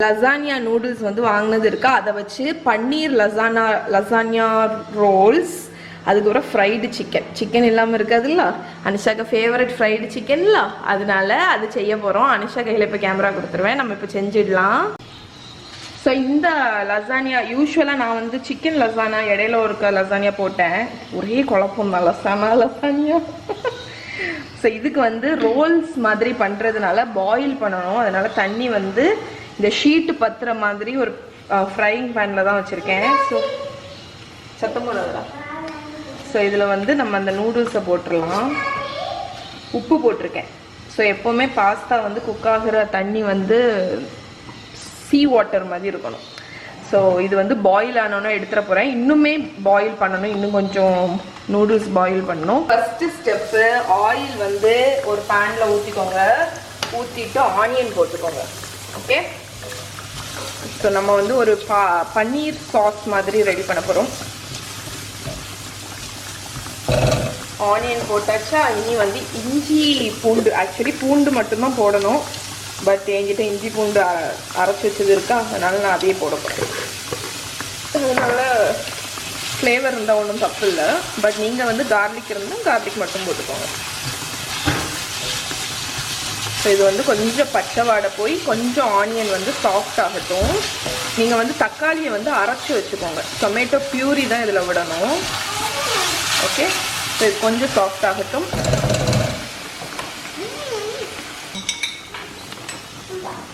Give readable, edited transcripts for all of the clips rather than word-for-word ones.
Lasagne noodles வந்து வாங்கினது இருக்கா, அதை வச்சு பன்னீர் லசானியா ரோல்ஸ், அதுக்கப்புறம் ஃப்ரைடு சிக்கன் இல்லாமல் இருக்காதுல்ல, அனிஷாக்கு ஃபேவரட் ஃப்ரைடு சிக்கன்ல, அதனால அது செய்ய போகிறோம். அனிஷா கையில் இப்போ கேமரா கொடுத்துருவேன், நம்ம இப்போ செஞ்சிடலாம். ஸோ இந்த லசானியா யூஸ்வலாக நான் வந்து சிக்கன் லசானா இடையில ஒரு லசானியா போட்டேன், ஒரே குழப்பம் தான் லசானியா. ஸோ இதுக்கு வந்து ரோல்ஸ் மாதிரி பண்ணுறதுனால பாயில் பண்ணணும், அதனால தண்ணி வந்து இந்த ஷீட்டு பத்துற மாதிரி ஒரு ஃப்ரைங் பேனில் தான் வச்சுருக்கேன். ஸோ சத்தம் போடாதா. ஸோ இதில் வந்து நம்ம அந்த நூடுல்ஸை போட்டுடலாம். உப்பு போட்டிருக்கேன். ஸோ எப்போவுமே பாஸ்தா வந்து குக் ஆகிற தண்ணி வந்து சீ வாட்டர் மாதிரி இருக்கணும். ஸோ இது வந்து பாயில் ஆனோன்னா எடுத்துகிற போகிறேன். இன்னுமே பாயில் பண்ணணும், இன்னும் கொஞ்சம் நூடுல்ஸ் பாயில் பண்ணணும். ஃபஸ்ட்டு ஸ்டெப்பு, ஆயில் வந்து ஒரு பேனில் ஊற்றிக்கோங்க. ஊற்றிட்டு ஆனியன் போட்டுக்கோங்க. ஓகே, ஸோ நம்ம வந்து ஒரு பன்னீர் சாஸ் மாதிரி ரெடி பண்ண போகிறோம். ஆனியன் போட்டாச்சா, இனி வந்து இஞ்சி பூண்டு, ஆக்சுவலி பூண்டு மட்டும்தான் போடணும், பட் என்கிட்ட இஞ்சி பூண்டு அரைச்சி வச்சது இருக்கா, அதனால நான் அதையே போட போகிறேன். அதனால ஃப்ளேவர் இருந்தால் ஒன்றும் தப்பு இல்லை, பட் நீங்கள் வந்து கார்லிக் இருந்தால் கார்லிக் மட்டும் போட்டுக்கோங்க. ஸோ இது வந்து கொஞ்சம் பச்சை வாடை போய் கொஞ்சம் ஆனியன் வந்து சாஃப்ட் ஆகட்டும். நீங்கள் வந்து தக்காளியை வந்து அரைச்சி வச்சுக்கோங்க, டொமேட்டோ பியூரி தான் இதில் விடணும். ஓகே, ஸோ இது கொஞ்சம் சாஃப்ட் ஆகட்டும்.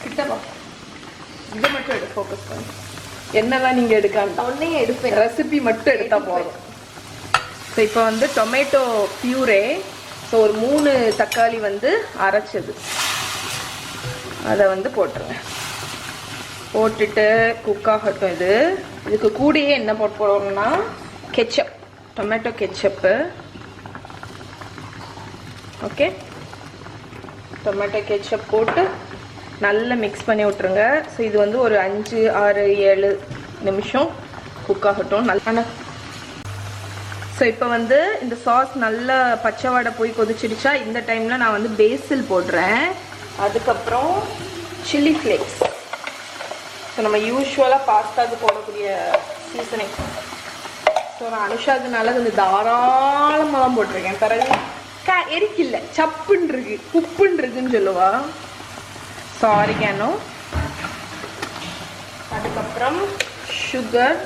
கிட்டவா, இதை மட்டும் எடு, ஃபோக்கஸ் பண்ணு. என்னெல்லாம் நீங்கள் எடுக்காண்டா, ஒன்றே எடுப்பேன், ரெசிபி மட்டும் எடுத்தால் போதும். ஸோ இப்போ வந்து டொமேட்டோ பியூரே, ஸோ ஒரு 3 தக்காளி வந்து அரைச்சது, அதை வந்து போட்டுருங்க. போட்டுட்டு குக் ஆகட்டும். இதுக்கு கூடயே என்ன போட்டு போடணும்னா ketchup, tomato ketchup. Okay, tomato ketchup போட்டு நல்லா மிக்ஸ் பண்ணி விட்டுருங்க. ஸோ இது வந்து ஒரு 5, 6, 7 நிமிஷம் குக் ஆகட்டும். நல்லா. ஸோ இப்போ வந்து இந்த சாஸ் நல்லா பச்சை வாடை போய் கொதிச்சிடுச்சா, இந்த டைமில் நான் வந்து பேசில் போடுறேன். அதுக்கப்புறம் சில்லி ஃப்ளேக்ஸ். ஸோ நம்ம யூஸ்வலாக பாஸ்தாவுக்கு போடக்கூடிய சீசனிங். ஸோ நான் அனுஷாக்குனால கொஞ்சம் தாராளமாக தான் போட்டிருக்கேன். பிறகு எரிக்கில்லை, சப்புன்னு இருக்கு, உப்புன்னு இருக்குன்னு சொல்லுவா. ஸோ ஆரிகானோ, அதுக்கப்புறம் சுகர்,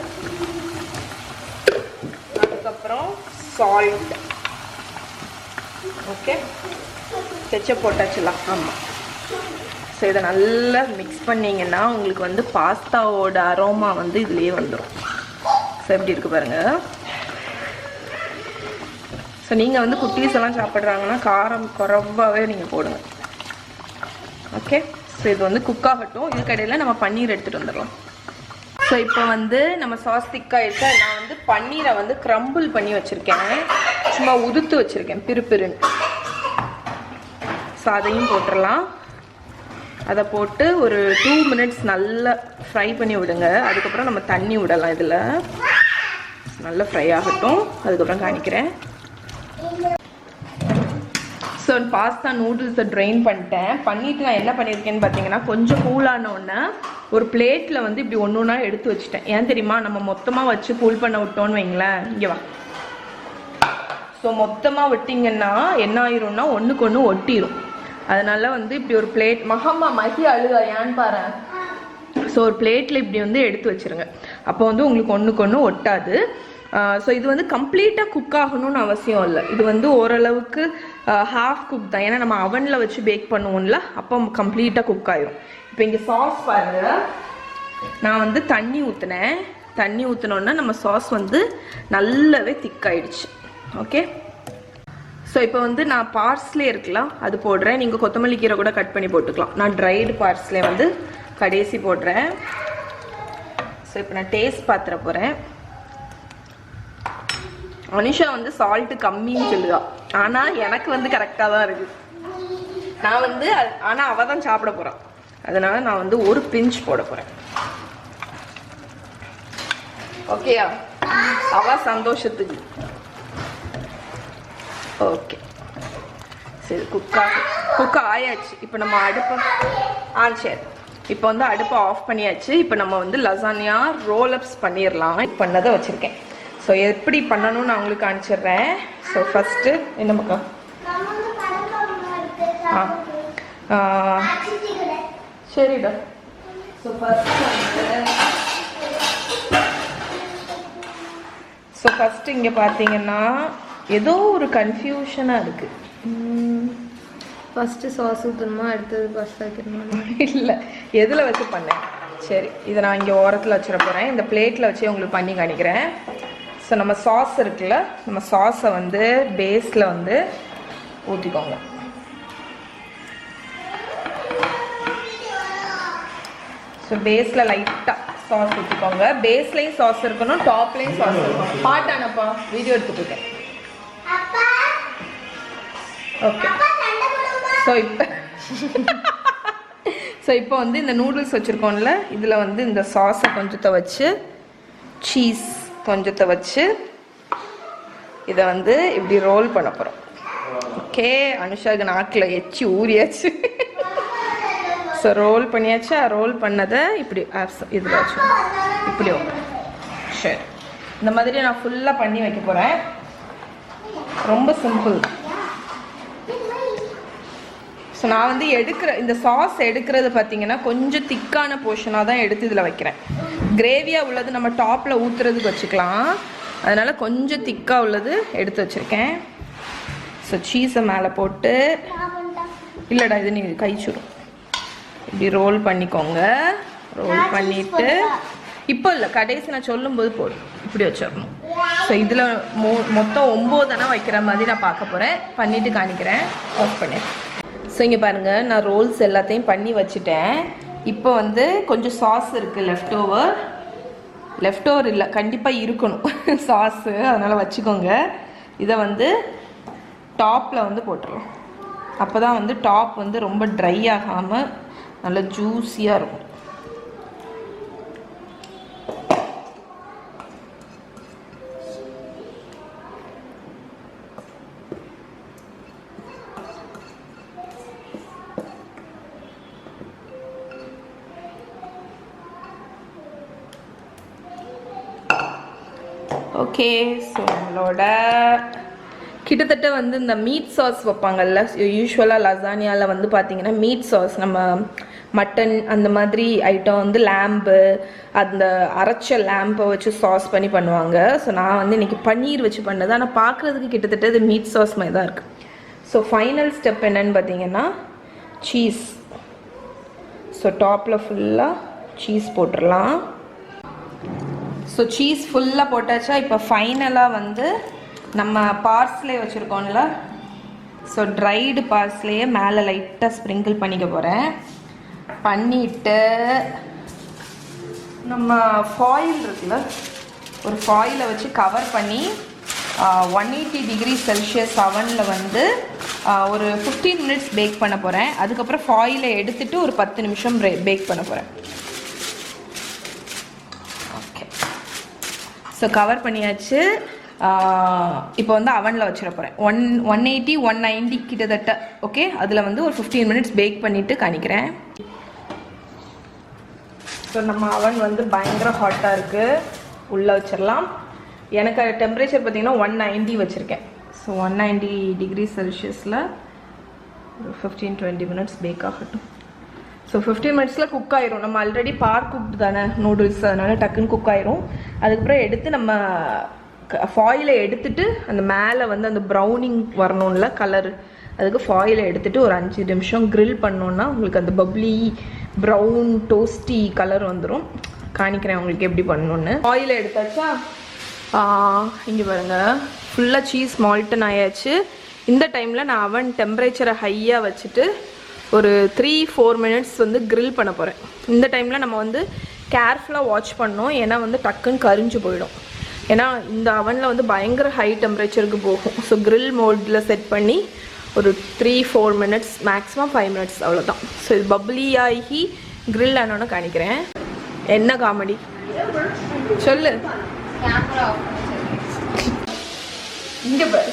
அதுக்கப்புறம் சால்ட். ஓகே, கெச்சப் போட்டாச்சுலாம். ஆமாம். ஸோ இதை நல்லா மிக்ஸ் பண்ணிங்கன்னா உங்களுக்கு வந்து பாஸ்தாவோட அரோமா வந்து இதுலேயே வந்துடும். ஸோ எப்படி இருக்குது பாருங்கள். ஸோ நீங்கள் வந்து குட்டீஸ் எல்லாம் சாப்பிட்றாங்கன்னா காரம் குறைவாகவே நீங்கள் போடுங்க. ஓகே, ஸோ இது வந்து குக் ஆகட்டும். இதுக்கடையில் நம்ம பன்னீர் எடுத்துகிட்டு வந்துடலாம். ஸோ இப்போ வந்து நம்ம சாஸ் திக்காயிடுச்சு. நான் வந்து பன்னீரை வந்து க்ரம்பிள் பண்ணி வச்சுருக்கேன், சும்மா உதுத்து வச்சுருக்கேன் பிறுன்னு. ஸோ அதையும் போட்டுடலாம். அதை போட்டு ஒரு 2 மினிட்ஸ் நல்லா ஃப்ரை பண்ணி விடுங்க. அதுக்கப்புறம் நம்ம தண்ணி விடலாம். இதில் நல்லா ஃப்ரை ஆகட்டும், அதுக்கப்புறம் காணிக்கிறேன். ஸோ பாஸ்தா நூடுல்ஸை ட்ரெயின் பண்ணிவிட்டு நான் என்ன பண்ணியிருக்கேன்னு பார்த்தீங்கன்னா, கொஞ்சம் கூலானோடனே ஒரு பிளேட்டில் வந்து இப்படி ஒன்று ஒன்றா எடுத்து வச்சுட்டேன். ஏன் தெரியுமா, நம்ம மொத்தமாக வச்சு கூல் பண்ண விட்டோன்னு வைங்களேன், இங்கே வா. ஸோ மொத்தமாக விட்டிங்கன்னா என்ன ஆயிரும்னா ஒன்றுக்கு ஒன்று ஒட்டிடும். அதனால வந்து இப்படி ஒரு பிளேட், மகி அழுகா ஏன்னு பாரு. ஸோ ஒரு பிளேட்டில் இப்படி வந்து எடுத்து வச்சுருங்க. அப்போ வந்து உங்களுக்கு ஒன்றுக்கு ஒன்று ஒட்டாது. ஸோ இது வந்து கம்ப்ளீட்டாக குக் ஆகணும்னு அவசியம் இல்லை. இது வந்து ஓரளவுக்கு ஹாஃப் குக் தான், ஏன்னா நம்ம அவனில் வச்சு பேக் பண்ணுவோம்ல, அப்போ கம்ப்ளீட்டாக குக் ஆயிரும். இப்போ இங்கே சாஸ் பாருங்க, நான் வந்து தண்ணி ஊற்றினேன். தண்ணி ஊற்றினோன்னா நம்ம சாஸ் வந்து நல்லாவே திக்காயிடுச்சு. ஓகே, ஸோ இப்போ வந்து நான் பார்ஸ்லே இருக்கலாம் அது போடுறேன். நீங்கள் கொத்தமல்லி கீரை கூட கட் பண்ணி போட்டுக்கலாம். நான் ட்ரைடு பார்ஸ்லே வந்து கடைசி போடுறேன். ஸோ இப்போ நான் டேஸ்ட் பார்த்துட போகிறேன். அனிஷா வந்து சால்ட்டு கம்மின்னு சொல்லுதா, ஆனால் எனக்கு வந்து கரெக்டாக தான் இருக்குது. நான் வந்து ஆனால் அவள் தான் சாப்பிட போகிறான், அதனால நான் வந்து ஒரு பிஞ்ச் போட போகிறேன். ஓகேயா, அவள் சந்தோஷத்துக்கு. ஓகே, சரி குக் ஆயாச்சு. இப்போ நம்ம அடுப்பை சரி இப்போ வந்து அடுப்பை ஆஃப் பண்ணியாச்சு. இப்போ நம்ம வந்து லசானியா ரோல் அப்ஸ் பண்ணிடலாம். பண்ணதை வச்சுருக்கேன். ஸோ எப்படி பண்ணணும்னு நான் உங்களுக்கு அனுப்பிச்சிடுறேன். ஸோ ஃபஸ்ட்டு என்ன பக்கம் சரிடா. ஸோ ஃபஸ்ட்டு இங்கே பார்த்தீங்கன்னா ஏதோ ஒரு கன்ஃபியூஷனாக இருக்குது. ஃபஸ்ட்டு சாஸ் ஊற்றணுமா, அடுத்தது பாஸ்தா வைக்கணுமா? இல்லை, எதில் வச்சு பண்ணேன். சரி, இதை நான் இங்கே ஓரத்தில் வச்சிட போகிறேன். இந்த பிளேட்டில் வச்சு உங்களுக்கு பண்ணி காணிக்கிறேன். ஸோ நம்ம சாஸ் இருக்குல்ல, நம்ம சாஸை வந்து பேஸில் வந்து ஊற்றிக்கோங்க. ஸோ பேஸில் லைட்டாக சாஸ் ஊற்றிக்கோங்க. பேஸ்லேயும் சாஸ் இருக்கணும், டாப்லேயும் சாஸ் இருக்கணும். பாட்டானப்பா வீடியோ எடுத்துட்டு இருக்கேன். ஓகே. ஸோ இப்போ வந்து இந்த நூடுல்ஸ் வச்சுருக்கோம்ல, இதில் வந்து இந்த சாஸை கொஞ்சத்தை வச்சு, சீஸ் கொஞ்சத்தை வச்சு இதை வந்து இப்படி ரோல் பண்ண போகிறோம். ஓகே, அனுஷாவுக்கு நாக்கில் எச்சி ஊறியாச்சு. ஸோ ரோல் பண்ணியாச்சு. ரோல் பண்ணதை இப்படி இதில் வச்சு இப்படி வைப்பேன். சரி, இந்த மாதிரி நான் ஃபுல்லாக பண்ணி வைக்க போகிறேன். ரொம்ப சிம்பிள். ஸோ நான் வந்து இந்த சாஸ் எடுக்கிறது பார்த்தீங்கன்னா கொஞ்சம் திக்கான போர்ஷனாக தான் எடுத்து இதில் வைக்கிறேன். கிரேவியாக உள்ளது நம்ம டாப்பில் ஊற்றுறதுக்கு வச்சுக்கலாம். அதனால் கொஞ்சம் திக்காக உள்ளது எடுத்து வச்சுருக்கேன். ஸோ சீஸை மேலே போட்டு, இல்லைடா இது நீ கைச்சுடும், இப்படி ரோல் பண்ணிக்கோங்க. ரோல் பண்ணிவிட்டு இப்போ இல்லை, கடைசி நான் சொல்லும்போது போதும் இப்படி வச்சிடணும். ஸோ இதில் மொத்தம் 9 வைக்கிற மாதிரி நான் பார்க்க போகிறேன். பண்ணிவிட்டு காணிக்கிறேன். ஆஃப் பண்ணி. ஸோ இங்கே பாருங்கள், நான் ரோல்ஸ் எல்லாத்தையும் பண்ணி வச்சுட்டேன். இப்போ வந்து கொஞ்சம் சாஸ் இருக்குது, லெஃப்ட் ஓவர் இல்லை, கண்டிப்பாக இருக்கணும் சாஸு, அதனால் வச்சுக்கோங்க. இதை வந்து டாப்பில் வந்து போட்டுடலாம். அப்போ தான் வந்து டாப் வந்து ரொம்ப ட்ரை ஆகாமல் நல்லா ஜூஸியாக இருக்கும். ஓகே, ஸோ நம்மளோட கிட்டத்தட்ட வந்து இந்த மீட் சாஸ் வைப்பாங்கல்ல, யூஸ்வலாக லசானியாவில் வந்து பார்த்தீங்கன்னா மீட் சாஸ், நம்ம மட்டன் அந்த மாதிரி ஐட்டம் வந்து லேம்பு, அந்த அரைச்ச லேம்பை வச்சு சாஸ் பண்ணி பண்ணுவாங்க. ஸோ நான் வந்து இன்றைக்கி பன்னீர் வச்சு பண்ணது. ஆனால் பார்க்குறதுக்கு கிட்டத்தட்ட இது மீட் சாஸ் மாதிரி தான் இருக்குது. ஸோ ஃபைனல் ஸ்டெப் என்னன்னு பார்த்தீங்கன்னா சீஸ். ஸோ டாப்பில் ஃபுல்லாக சீஸ் போட்டுடலாம். ஸோ சீஸ் ஃபுல்லாக போட்டாச்சா. இப்போ ஃபைனலாக வந்து நம்ம பார்ஸ்லே வச்சுருக்கோம்ல, ஸோ ட்ரைடு பார்ஸ்லேயே மேலே லைட்டாக ஸ்ப்ரிங்கிள் பண்ணிக்க போகிறேன். பண்ணிவிட்டு நம்ம ஃபாயில் இருக்குல்ல, ஒரு ஃபாயிலை வச்சு கவர் பண்ணி 180 டிகிரி செல்சியஸ் அவனில் வந்து ஒரு 15 மினிட்ஸ் பேக் பண்ண போகிறேன். அதுக்கப்புறம் ஃபாயிலை எடுத்துகிட்டு ஒரு 10 நிமிஷம் பேக் பண்ண போகிறேன். ஓகே, ஸோ கவர் பண்ணியாச்சு. இப்போ வந்து அவனில் வச்சிட போகிறேன். 180 190 கிட்டத்தட்ட. ஓகே, அதில் வந்து ஒரு 15 மினிட்ஸ் பேக் பண்ணிவிட்டு காணிக்கிறேன். ஸோ நம்ம அவன் வந்து பயங்கர ஹாட்டாக இருக்குது, உள்ளே வச்சிடலாம். எனக்கு டெம்பரேச்சர் பார்த்திங்கன்னா 190 வச்சுருக்கேன். ஸோ 190 டிகிரி செல்சியஸில் ஒரு 15-20 மினிட்ஸ் பேக் ஆகட்டும். ஸோ 15 மினிட்ஸில் குக் ஆயிரும். நம்ம ஆல்ரெடி பார் குக் தானே நூடுல்ஸ், அதனால் டக்குன்னு குக் ஆயிரும். அதுக்கப்புறம் எடுத்து நம்ம ஃபாயிலை எடுத்துட்டு அந்த மேலே வந்து அந்த ப்ரௌனிங் வரணும்ல கலரு, அதுக்கு ஃபாயிலை எடுத்துகிட்டு ஒரு 5 நிமிஷம் க்ரில் பண்ணோன்னா உங்களுக்கு அந்த பப்ளி ப்ரௌன் டோஸ்டி கலர் வந்துடும். காணிக்கிறேன் உங்களுக்கு எப்படி பண்ணணுன்னு. ஃபாயிலை எடுத்தாச்சா. இங்கே பாருங்கள், ஃபுல்லாக சீஸ் மால்டன் ஆயாச்சு. இந்த டைமில் நான் அவன் டெம்பரேச்சரை ஹையாக வச்சுட்டு ஒரு 3-4 மினிட்ஸ் வந்து க்ரில் பண்ண போகிறேன். இந்த டைமில் நம்ம வந்து கேர்ஃபுல்லாக வாட்ச் பண்ணோம், ஏன்னா வந்து டக்குன்னு கரிஞ்சு போயிடும். ஏன்னா இந்த அவனில் வந்து பயங்கர ஹை டெம்பரேச்சருக்கு போகும். ஸோ க்ரில் மோடில் செட் பண்ணி ஒரு 3-4 மினிட்ஸ், மேக்ஸிமம் 5 மினிட்ஸ், அவ்வளோதான். ஸோ இது பப்ளி ஆகி க்ரில் ஆனோன்னு காணிக்கிறேன். என்ன காமெடி சொல்லு. இங்கே பாரு,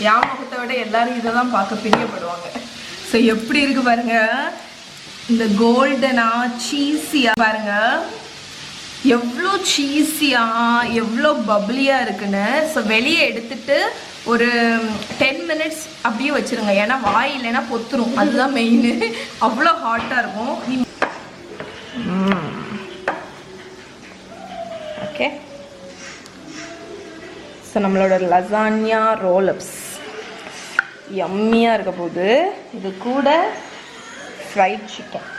என் முகத்தை விட எல்லாரும் இதை தான் பார்க்க பிரியப்படுவாங்க. ஸோ எப்படி இருக்குது பாருங்க, இந்த கோல்டனா சீஸியா பாருங்க, எவ்வளோ சீஸியா எவ்வளோ பப்ளியா இருக்குன்னு. ஸோ வெளியே எடுத்துட்டு ஒரு 10 minutes அப்படியே வச்சிருங்க, ஏன்னா வாய் இல்லைன்னா பொத்துரும், அதுதான் மெயின். அவ்வளோ ஹாட்டாக இருக்கும். ஓகே, ஸோ நம்மளோட லசானியா ரோல்அப்ஸ் யம்மியாக இருக்க போகுது. இது கூட ஃப்ரைட் சிக்கன்.